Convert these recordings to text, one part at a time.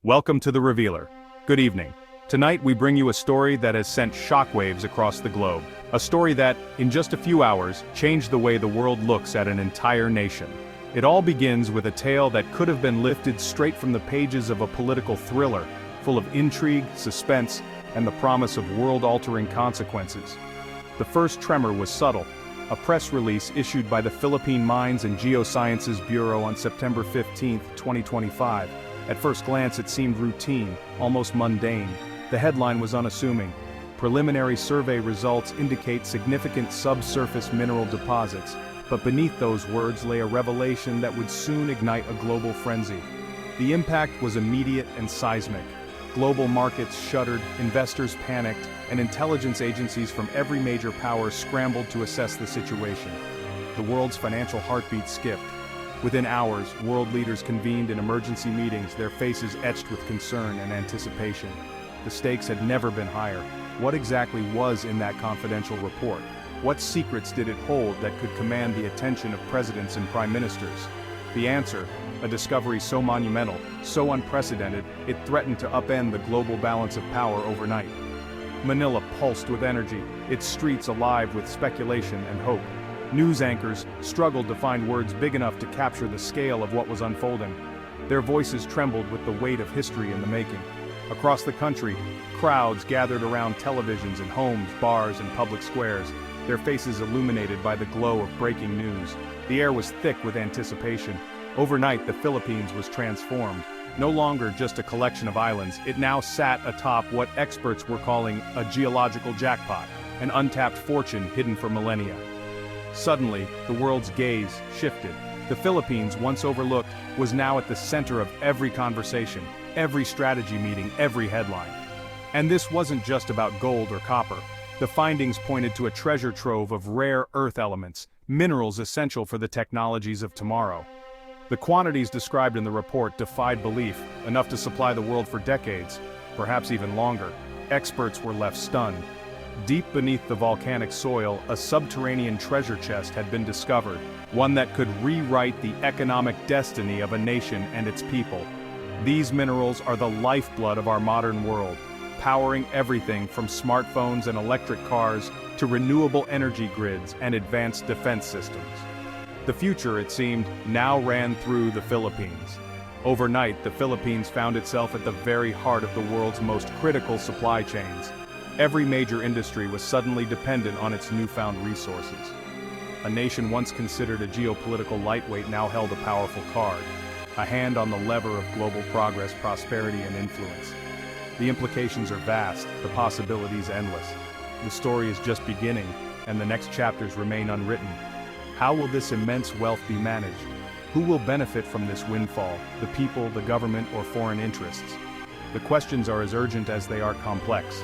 Welcome to The Revealer. Good evening. Tonight we bring you a story that has sent shockwaves across the globe. A story that, in just a few hours, changed the way the world looks at an entire nation. It all begins with a tale that could have been lifted straight from the pages of a political thriller, full of intrigue, suspense, and the promise of world-altering consequences. The first tremor was subtle. A press release issued by the Philippine Mines and Geosciences Bureau on September 15, 2025. At first glance it seemed routine, almost mundane. The headline was unassuming. Preliminary survey results indicate significant subsurface mineral deposits, but beneath those words lay a revelation that would soon ignite a global frenzy. The impact was immediate and seismic. Global markets shuddered, investors panicked, and intelligence agencies from every major power scrambled to assess the situation. The world's financial heartbeat skipped. Within hours, world leaders convened in emergency meetings, their faces etched with concern and anticipation. The stakes had never been higher. What exactly was in that confidential report? What secrets did it hold that could command the attention of presidents and prime ministers? The answer, a discovery so monumental, so unprecedented, it threatened to upend the global balance of power overnight. Manila pulsed with energy, its streets alive with speculation and hope. News anchors struggled to find words big enough to capture the scale of what was unfolding. Their voices trembled with the weight of history in the making. Across the country, crowds gathered around televisions in homes, bars, and public squares, their faces illuminated by the glow of breaking news. The air was thick with anticipation. Overnight, the Philippines was transformed. No longer just a collection of islands, it now sat atop what experts were calling a geological jackpot, an untapped fortune hidden for millennia. Suddenly, the world's gaze shifted. The Philippines, once overlooked, was now at the center of every conversation, every strategy meeting, every headline. And this wasn't just about gold or copper. The findings pointed to a treasure trove of rare earth elements, minerals essential for the technologies of tomorrow. The quantities described in the report defied belief, enough to supply the world for decades, perhaps even longer. Experts were left stunned. Deep beneath the volcanic soil, a subterranean treasure chest had been discovered, one that could rewrite the economic destiny of a nation and its people. These minerals are the lifeblood of our modern world, powering everything from smartphones and electric cars to renewable energy grids and advanced defense systems. The future, it seemed, now ran through the Philippines. Overnight, the Philippines found itself at the very heart of the world's most critical supply chains. Every major industry was suddenly dependent on its newfound resources. A nation once considered a geopolitical lightweight now held a powerful card, a hand on the lever of global progress, prosperity, and influence. The implications are vast, the possibilities endless. The story is just beginning, and the next chapters remain unwritten. How will this immense wealth be managed? Who will benefit from this windfall, the people, the government, or foreign interests? The questions are as urgent as they are complex.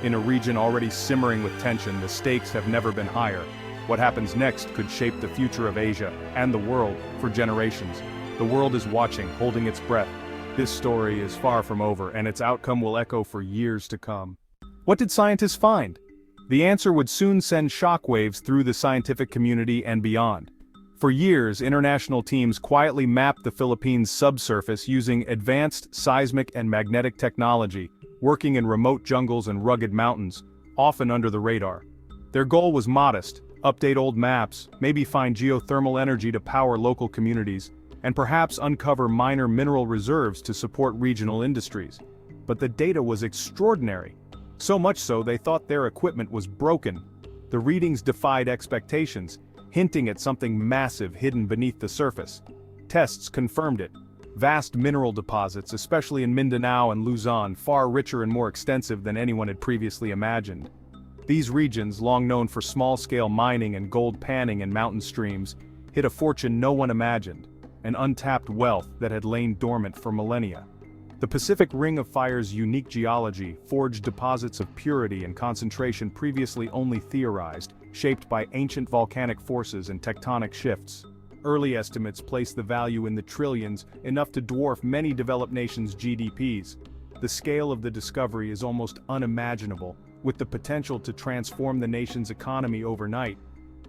In a region already simmering with tension, the stakes have never been higher. What happens next could shape the future of Asia and the world for generations. The world is watching, holding its breath. This story is far from over, and its outcome will echo for years to come. What did scientists find? The answer would soon send shockwaves through the scientific community and beyond. For years, international teams quietly mapped the Philippines' subsurface using advanced seismic and magnetic technology, working in remote jungles and rugged mountains, often under the radar. Their goal was modest: update old maps, maybe find geothermal energy to power local communities, and perhaps uncover minor mineral reserves to support regional industries. But the data was extraordinary. So much so they thought their equipment was broken. The readings defied expectations, hinting at something massive hidden beneath the surface. Tests confirmed it. Vast mineral deposits, especially in Mindanao and Luzon, far richer and more extensive than anyone had previously imagined. These regions, long known for small-scale mining and gold panning in mountain streams, hid a fortune no one imagined, an untapped wealth that had lain dormant for millennia. The Pacific Ring of Fire's unique geology forged deposits of purity and concentration previously only theorized, shaped by ancient volcanic forces and tectonic shifts. Early estimates place the value in the trillions, enough to dwarf many developed nations' GDPs. The scale of the discovery is almost unimaginable, with the potential to transform the nation's economy overnight.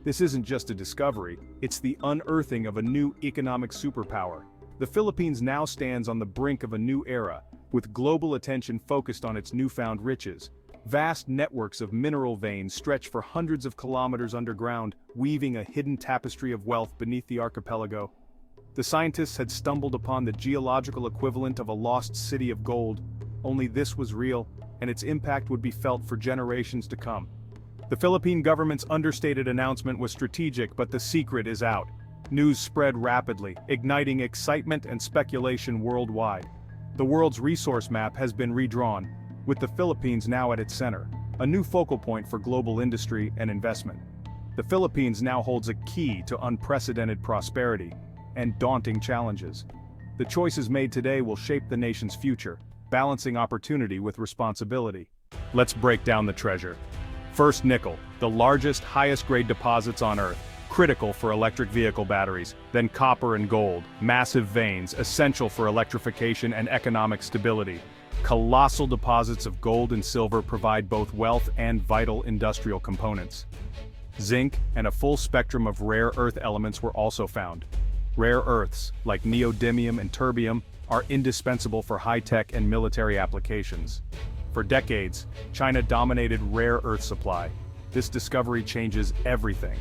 This isn't just a discovery, it's the unearthing of a new economic superpower. The Philippines now stands on the brink of a new era, with global attention focused on its newfound riches. Vast networks of mineral veins stretch for hundreds of kilometers underground, weaving a hidden tapestry of wealth beneath the archipelago. The scientists had stumbled upon the geological equivalent of a lost city of gold, only this was real, and its impact would be felt for generations to come. The Philippine government's understated announcement was strategic, but the secret is out. News spread rapidly, igniting excitement and speculation worldwide. The world's resource map has been redrawn, with the Philippines now at its center, a new focal point for global industry and investment. The Philippines now holds a key to unprecedented prosperity and daunting challenges. The choices made today will shape the nation's future, balancing opportunity with responsibility. Let's break down the treasure. First, nickel, the largest, highest-grade deposits on Earth, critical for electric vehicle batteries. Then copper and gold, massive veins, essential for electrification and economic stability. Colossal deposits of gold and silver provide both wealth and vital industrial components. Zinc and a full spectrum of rare earth elements were also found. Rare earths, like neodymium and terbium, are indispensable for high-tech and military applications. For decades, China dominated rare earth supply. This discovery changes everything.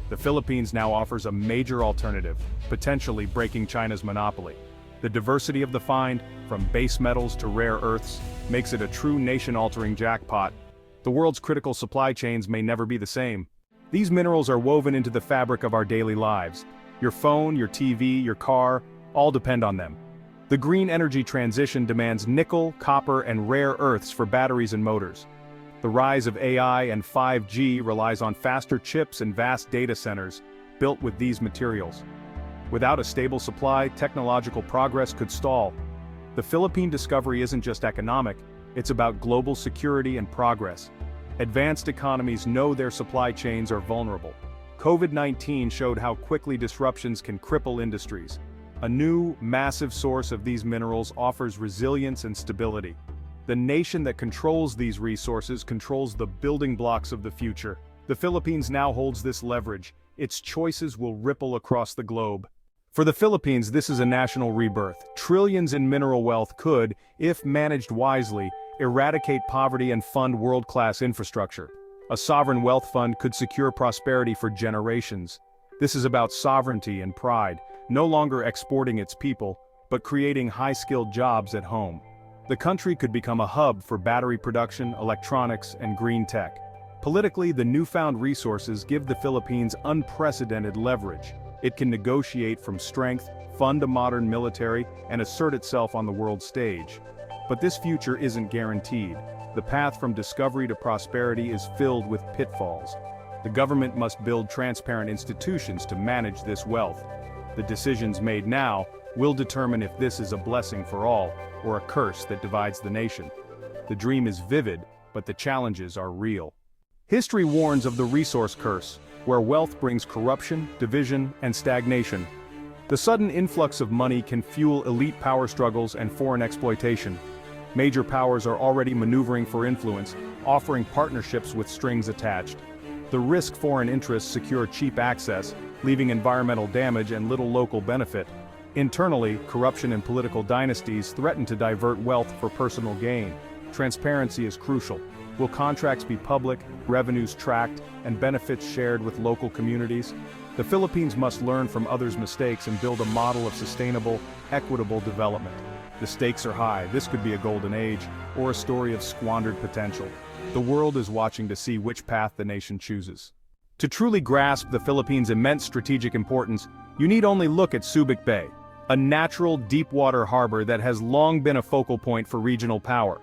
The Philippines now offers a major alternative, potentially breaking China's monopoly. The diversity of the find, from base metals to rare earths, makes it a true nation-altering jackpot. The world's critical supply chains may never be the same. These minerals are woven into the fabric of our daily lives. Your phone, your TV, your car, all depend on them. The green energy transition demands nickel, copper, and rare earths for batteries and motors. The rise of AI and 5G relies on faster chips and vast data centers, built with these materials. Without a stable supply, technological progress could stall. The Philippine discovery isn't just economic, it's about global security and progress. Advanced economies know their supply chains are vulnerable. COVID-19 showed how quickly disruptions can cripple industries. A new, massive source of these minerals offers resilience and stability. The nation that controls these resources controls the building blocks of the future. The Philippines now holds this leverage. Its choices will ripple across the globe. For the Philippines, this is a national rebirth. Trillions in mineral wealth could, if managed wisely, eradicate poverty and fund world-class infrastructure. A sovereign wealth fund could secure prosperity for generations. This is about sovereignty and pride, no longer exporting its people, but creating high-skilled jobs at home. The country could become a hub for battery production, electronics, and green tech. Politically, the newfound resources give the Philippines unprecedented leverage. It can negotiate from strength, fund a modern military, and assert itself on the world stage. But this future isn't guaranteed. The path from discovery to prosperity is filled with pitfalls. The government must build transparent institutions to manage this wealth. The decisions made now will determine if this is a blessing for all, or a curse that divides the nation. The dream is vivid, but the challenges are real. History warns of the resource curse, where wealth brings corruption, division, and stagnation. The sudden influx of money can fuel elite power struggles and foreign exploitation. Major powers are already maneuvering for influence, offering partnerships with strings attached. The risk foreign interests secure cheap access, leaving environmental damage and little local benefit. Internally, corruption and political dynasties threaten to divert wealth for personal gain. Transparency is crucial. Will contracts be public, revenues tracked, and benefits shared with local communities? The Philippines must learn from others' mistakes and build a model of sustainable, equitable development. The stakes are high. This could be a golden age, or a story of squandered potential. The world is watching to see which path the nation chooses. To truly grasp the Philippines' immense strategic importance, you need only look at Subic Bay, a natural deep-water harbor that has long been a focal point for regional power.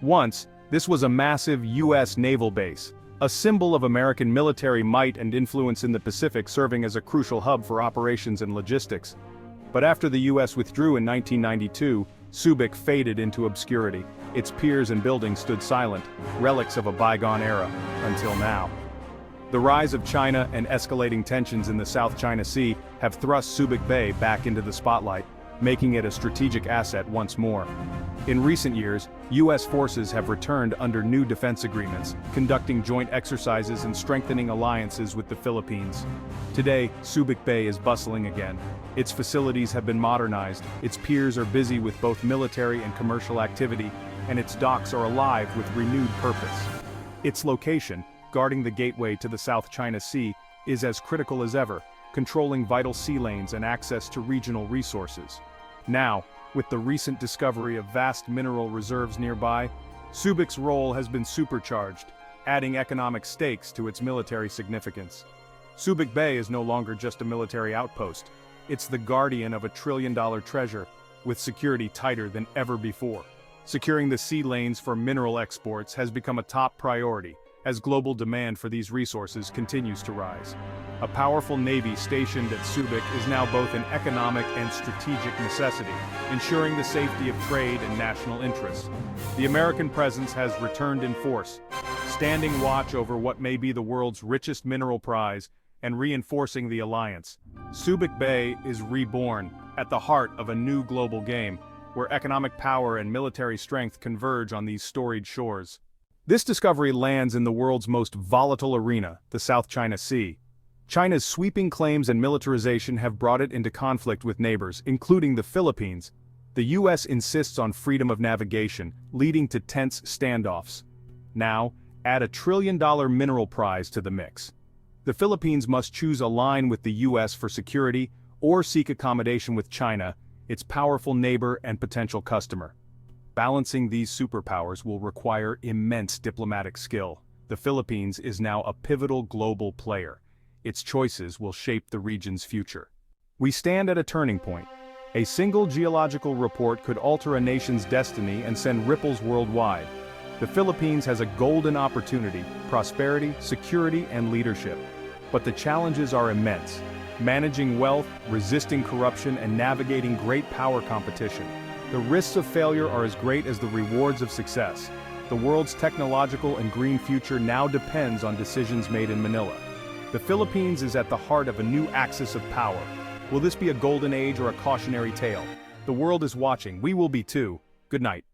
Once, this was a massive U.S. naval base, a symbol of American military might and influence in the Pacific, serving as a crucial hub for operations and logistics. But after the U.S. withdrew in 1992, Subic faded into obscurity. Its piers and buildings stood silent, relics of a bygone era, until now. The rise of China and escalating tensions in the South China Sea have thrust Subic Bay back into the spotlight. making it a strategic asset once more. In recent years, U.S. forces have returned under new defense agreements, conducting joint exercises and strengthening alliances with the Philippines. Today, Subic Bay is bustling again. Its facilities have been modernized, its piers are busy with both military and commercial activity, and its docks are alive with renewed purpose. Its location, guarding the gateway to the South China Sea, is as critical as ever, controlling vital sea lanes and access to regional resources. Now, with the recent discovery of vast mineral reserves nearby, Subic's role has been supercharged, adding economic stakes to its military significance. Subic Bay is no longer just a military outpost, it's the guardian of a trillion-dollar treasure, with security tighter than ever before. Securing the sea lanes for mineral exports has become a top priority, as global demand for these resources continues to rise. A powerful navy stationed at Subic is now both an economic and strategic necessity, ensuring the safety of trade and national interests. The American presence has returned in force, standing watch over what may be the world's richest mineral prize and reinforcing the alliance. Subic Bay is reborn, at the heart of a new global game, where economic power and military strength converge on these storied shores. This discovery lands in the world's most volatile arena, the South China Sea. China's sweeping claims and militarization have brought it into conflict with neighbors, including the Philippines. The U.S. insists on freedom of navigation, leading to tense standoffs. Now, add a trillion-dollar mineral prize to the mix. The Philippines must choose a line with the U.S. for security or seek accommodation with China, its powerful neighbor and potential customer. Balancing these superpowers will require immense diplomatic skill. The Philippines is now a pivotal global player. Its choices will shape the region's future. We stand at a turning point. A single geological report could alter a nation's destiny and send ripples worldwide. The Philippines has a golden opportunity: prosperity, security, and leadership. But the challenges are immense: managing wealth, resisting corruption, and navigating great power competition. The risks of failure are as great as the rewards of success. The world's technological and green future now depends on decisions made in Manila. The Philippines is at the heart of a new axis of power. Will this be a golden age or a cautionary tale? The world is watching. We will be too. Good night.